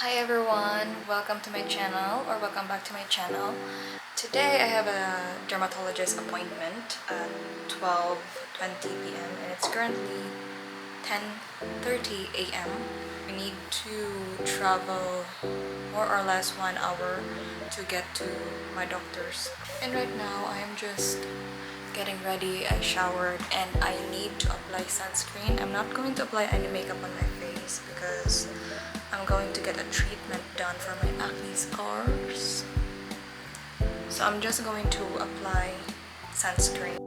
Hi everyone, welcome to my channel or welcome back to my channel. Today I have a dermatologist appointment at 12:20 p.m. and it's currently 10:30 a.m. We need to travel more or less 1 hour to get to my doctor's. And right now I am just getting ready. I showered and I need to apply sunscreen. I'm not going to apply any makeup on my face because I'm going to get a treatment done for my acne scars. So I'm just going to apply sunscreen.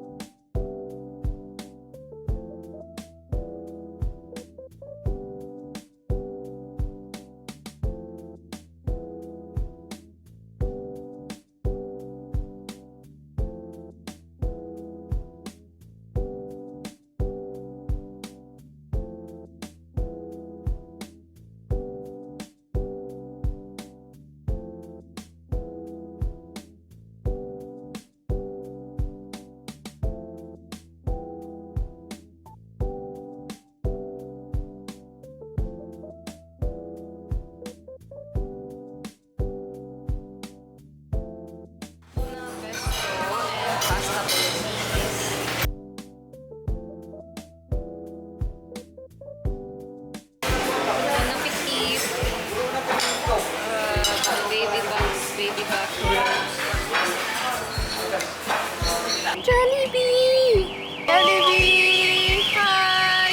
Jollibee! Jollibee! Hi!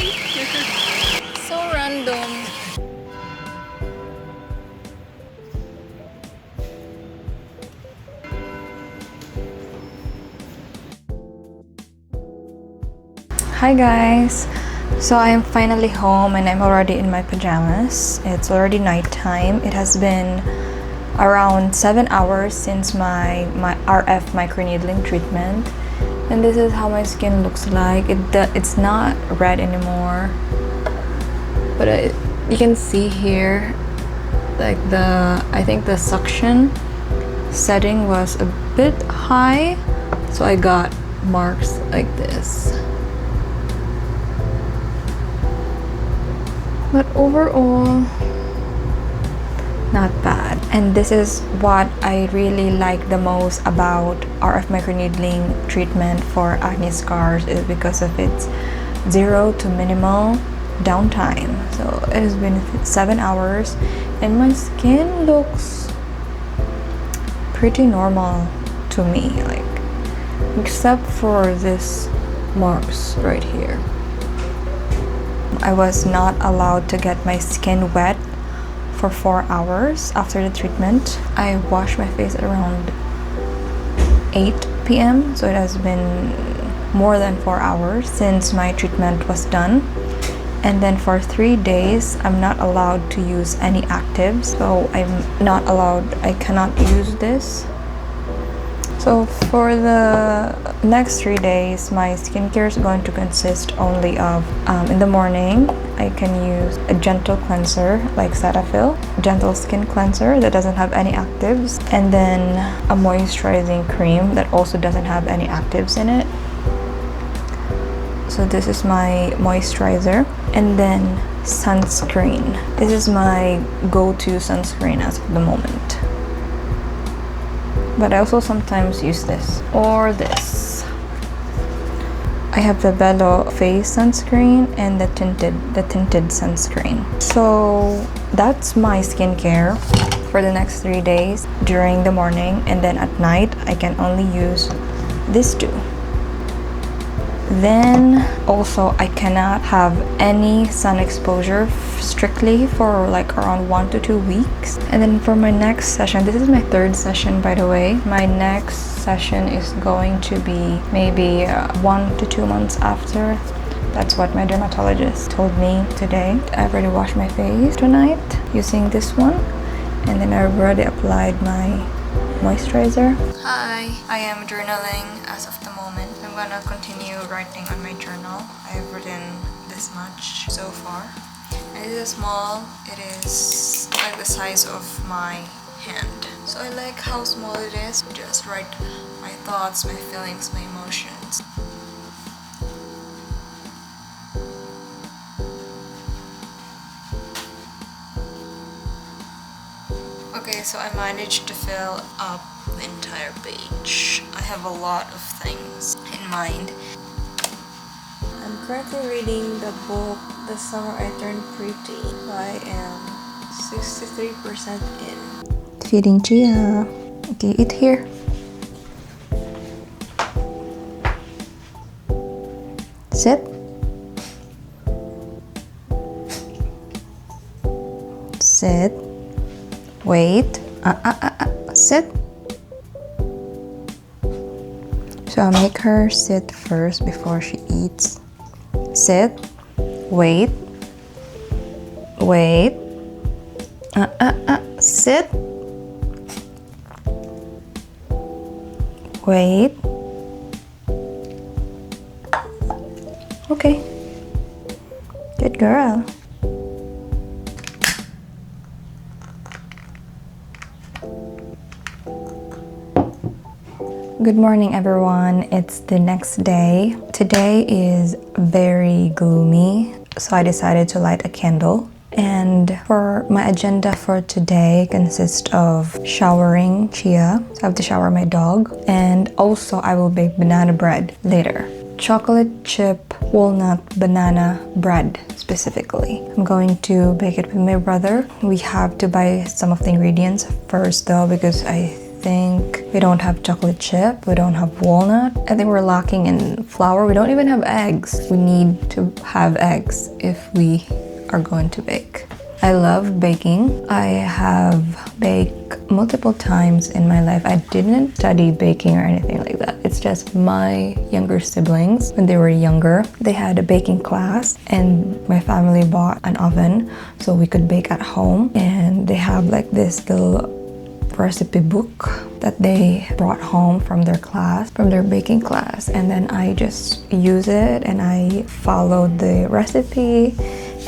So random. Hi guys! So I am finally home and I'm already in my pajamas. It's already nighttime. It has been around 7 hours since my RF microneedling treatment. And this is how my skin looks like. It's not red anymore. But you can see here, like I think the suction setting was a bit high. So I got marks like this. But overall, not bad. And this is what I really like the most about RF microneedling treatment for acne scars, is because of its 0 to minimal downtime. So it has been 7 hours and my skin looks pretty normal to me, like except for this marks right here. I was not allowed to get my skin wet for 4 hours after the treatment. I washed my face at around 8 p.m. So it has been more than 4 hours since my treatment was done. And then for 3 days, I'm not allowed to use any actives. So I cannot use this. So for the next 3 days, my skincare is going to consist only of, in the morning, I can use a gentle cleanser like Cetaphil, gentle skin cleanser that doesn't have any actives, and then a moisturizing cream that also doesn't have any actives in it. So this is my moisturizer, and then sunscreen. This is my go-to sunscreen as of the moment. But I also sometimes use this or this. I have the Velo face sunscreen and the tinted sunscreen. So that's my skincare for the next 3 days during the morning, and then at night I can only use these two. Then also I cannot have any sun exposure strictly for like around 1 to 2 weeks. And then for my next session, this is my 3rd session by the way. My next session is going to be maybe 1 to 2 months after. That's what my dermatologist told me today. I've already washed my face tonight using this one, and then I've already applied my moisturizer. Hi, I am journaling as of the moment. I'm gonna continue writing on my journal. I've written this much so far. And it is small. It is like the size of my hand. So I like how small it is. Just write my thoughts, my feelings, my emotions. Okay, so I managed to fill up the entire page. I have a lot of things in mind. I'm currently reading the book The Summer I Turned Pretty. I am 63% in. Feeding Chia. Okay, eat here. Sit. Sit. Wait. Sit. So I'll make her sit first before she eats. Sit. Wait. Wait. Sit. Wait. Okay. Good girl. Good morning, everyone. It's the next day. Today is very gloomy, so I decided to light a candle. And for my agenda for today consists of showering Chia. So I have to shower my dog. And also I will bake banana bread later. Chocolate chip walnut banana bread specifically. I'm going to bake it with my brother. We have to buy some of the ingredients first though, because I think we don't have chocolate chip, we don't have walnut. I think we're lacking in flour. We don't even have eggs. We need to have eggs if we are going to bake. I love baking. I have baked multiple times in my life. I didn't study baking or anything like that. It's just my younger siblings, when they were younger, they had a baking class and my family bought an oven so we could bake at home. And they have like this little recipe book that they brought home from their class, from their baking class, and then I just use it and I followed the recipe.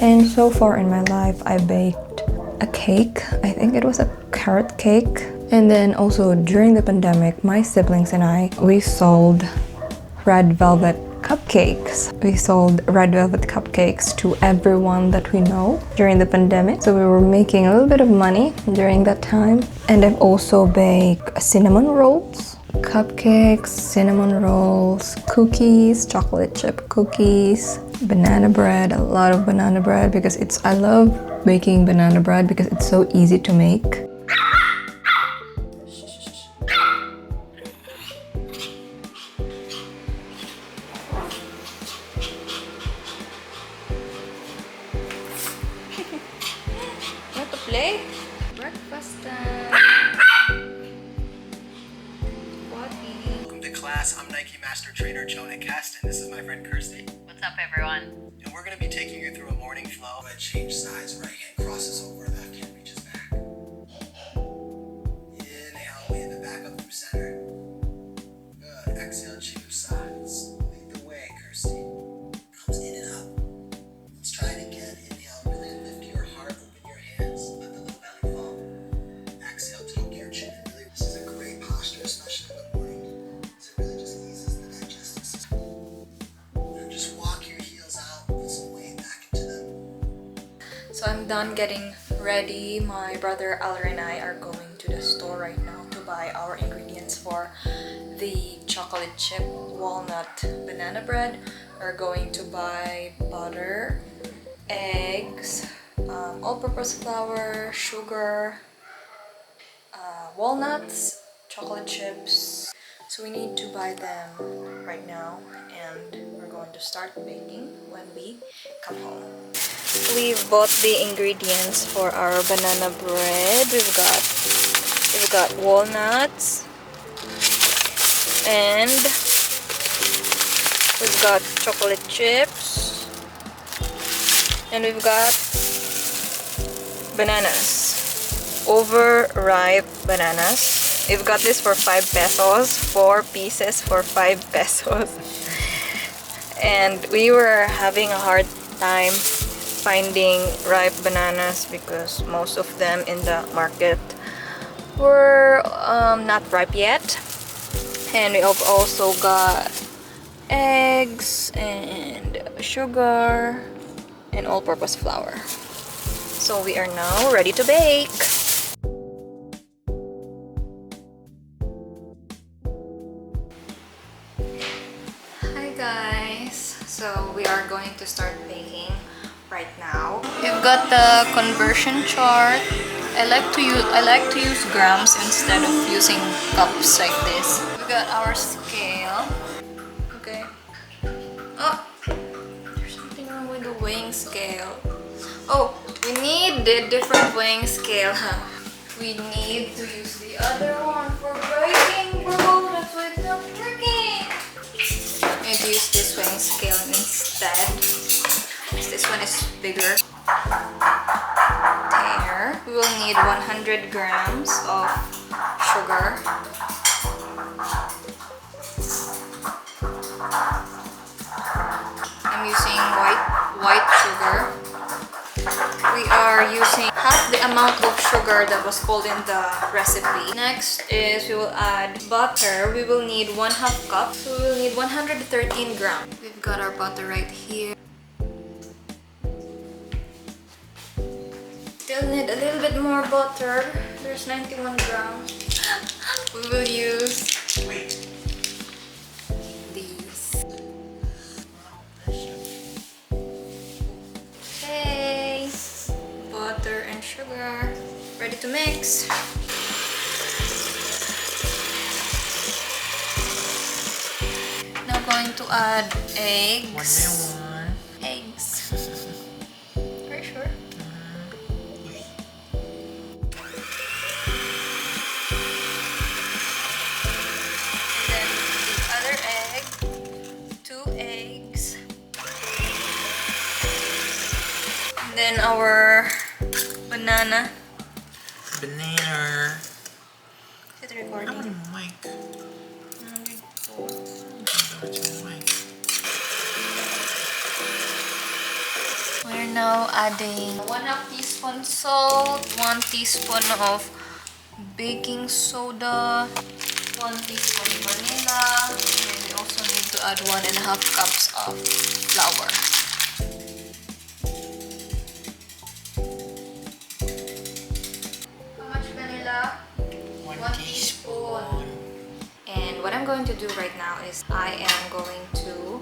And so far in my life I baked a cake. I think it was a carrot cake. And then also during the pandemic, my siblings and I, we sold red velvet cupcakes. We sold red velvet cupcakes to everyone that we know during the pandemic. So we were making a little bit of money during that time. And I've also baked cinnamon rolls, cupcakes, cinnamon rolls, cookies, chocolate chip cookies, banana bread, a lot of banana bread because I love baking banana bread because it's so easy to make. Want to play? Breakfast time. Welcome to class. I'm Nike Master Trainer Jonah Cast, and this is my friend Kirsty. What's up, everyone? And we're going to be taking you through a morning flow. Go ahead, change sides. Right hand crosses over, left hand reaches back. Inhale, way the back up through center. Good. Exhale, change sides. Lead the way, Kirsty. Comes in and up. Let's try it again. Inhale, really lift your heart, open your hands, let the low belly fall. Exhale, tuck your chin. Really, this is a great posture, especially in the morning. So it really just eases the digestive system. And just walk your heels out, put some weight back into them. So I'm done getting ready. My brother Alra and I are going to the store right now to buy our ingredients for the chocolate chip walnut banana bread. We're going to buy butter, eggs, all-purpose flour, sugar, walnuts, chocolate chips. So we need to buy them right now and we're going to start baking when we come home. We've bought the ingredients for our banana bread. We've got walnuts and we've got chocolate chips and we've got bananas, overripe bananas. We've got this for 5 pesos, 4 pieces for 5 pesos. And we were having a hard time finding ripe bananas because most of them in the market were not ripe yet. And we have also got eggs and sugar and all-purpose flour. So we are now ready to bake. to start baking right now. We've got the conversion chart. I like to use grams instead of using cups like this. We got our scale. Okay. Oh, there's something wrong with the weighing scale. Oh, we need the different weighing scale, huh? We need to use the other one for baking, bro. That's why it's not working. I need to use this weighing scale instead. This one is bigger. There. We will need 100 grams of sugar. I'm using white sugar. We are using half the amount of sugar that was called in the recipe. Next is we will add butter. We will need 1/2 cup. So we will need 113 grams. We've got our butter right here. Still need a little bit more butter. There's 91 grams. We will use these. Okay, butter and sugar. Ready to mix. Now going to add eggs. One by one. Eggs. Are you sure? Then our banana. Banana. Is it recording? I'm on the mic. We're now adding 1/2 teaspoon salt, 1 teaspoon of baking soda, 1 teaspoon vanilla, and we also need to add 1.5 cups of flour. And what I'm going to do right now is I am going to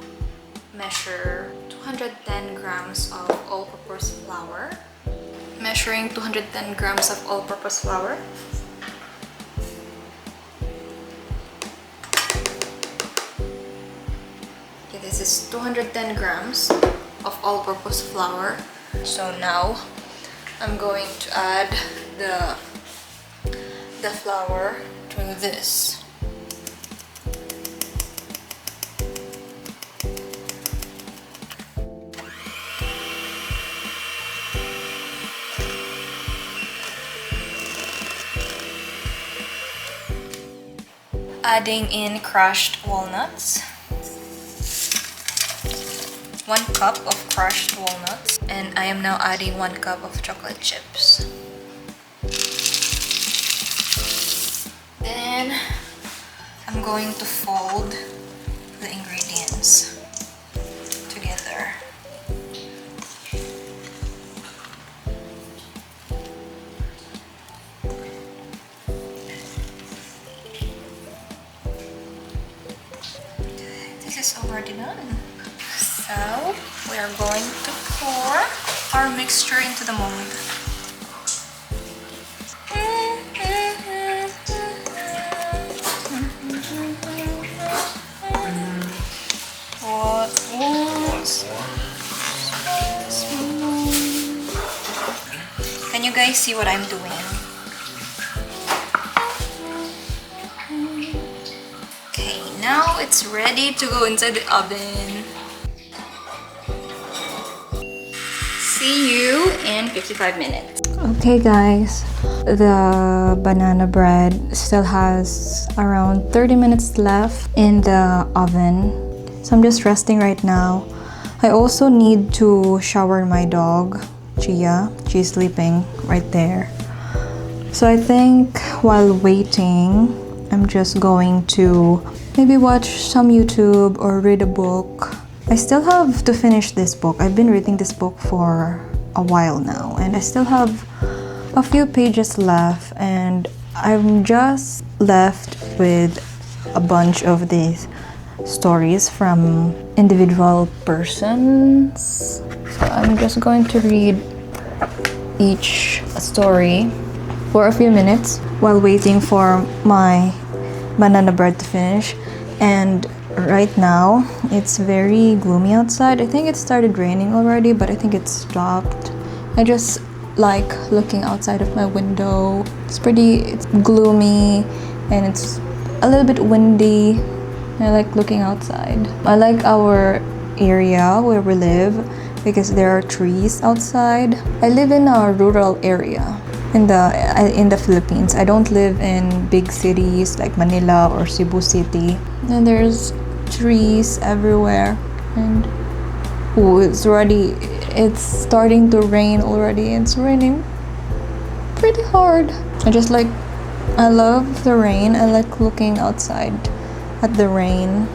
measure 210 grams of all-purpose flour. Measuring 210 grams of all-purpose flour. Okay, this is 210 grams of all-purpose flour. So now I'm going to add the flour to this. Adding in crushed walnuts. 1 cup of crushed walnuts. And I am now adding 1 cup of chocolate chips. Then I'm going to fold the ingredients together. This is already done. So we are going to pour our mixture into the mold. Can you guys see what I'm doing? Okay, now it's ready to go inside the oven. See you in 55 minutes. Okay guys, the banana bread still has around 30 minutes left in the oven. So I'm just resting right now. I also need to shower my dog, Chia. She's sleeping right there. So I think while waiting, I'm just going to maybe watch some YouTube or read a book. I still have to finish this book. I've been reading this book for a while now, and I still have a few pages left, and I'm just left with a bunch of these stories from individual persons. So I'm just going to read each story for a few minutes while waiting for my banana bread to finish. And right now it's very gloomy outside. I think it started raining already, but I think it stopped. I just like looking outside of my window. It's gloomy and it's a little bit windy. I like looking outside. I like our area where we live because there are trees outside. I live in a rural area in the Philippines. I don't live in big cities like Manila or Cebu City. And there's trees everywhere. And it's starting to rain already. It's raining pretty hard. I love the rain. I like looking outside at the rain,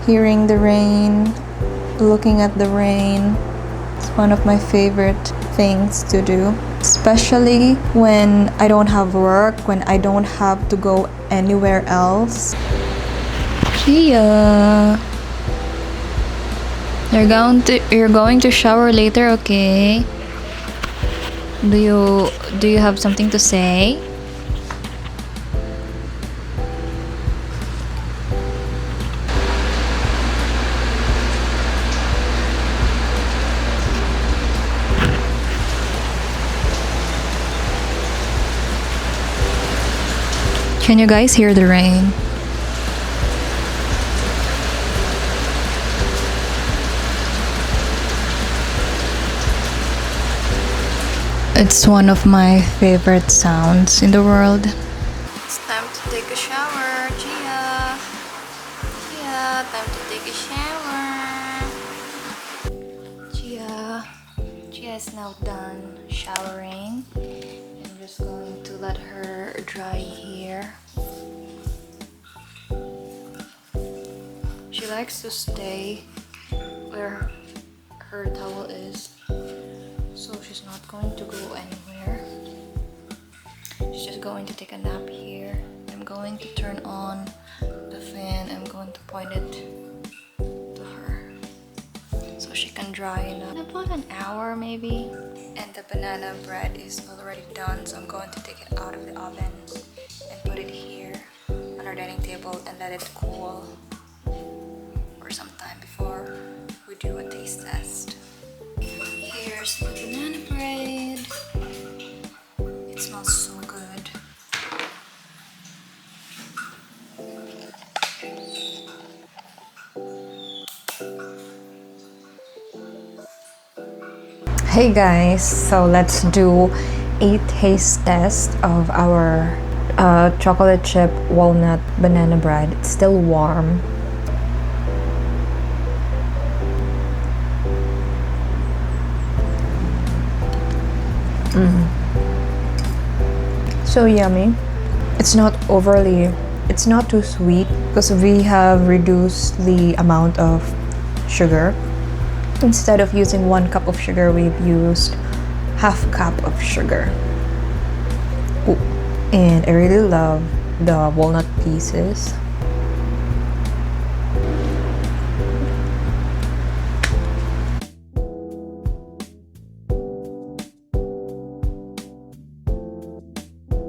hearing the rain, looking at the rain. It's one of my favorite things to do, especially when I don't have work, when I don't have to go anywhere else. Chia, you're going to shower later, okay? Do you have something to say? Can you guys hear the rain? It's one of my favorite sounds in the world. It's time to take a shower, Chia. Chia, time to take a shower. Chia is now done showering. I'm just going to let her dry here. She likes to stay where her towel is, so she's not going to go anywhere. She's just going to take a nap here. I'm going to turn on the fan. I'm going to point it to her so she can dry enough. About an hour maybe. And the banana bread is already done, so I'm going to take it out of the oven and put it here on our dining table and let it cool for some time before we do a taste test. Here's the banana bread. It smells so good. Hey guys, so let's do a taste test of our chocolate chip walnut banana bread. It's still warm. So yummy. It's not too sweet because we have reduced the amount of sugar. Instead of using 1 cup of sugar, we've used half cup of sugar. Ooh. And I really love the walnut pieces.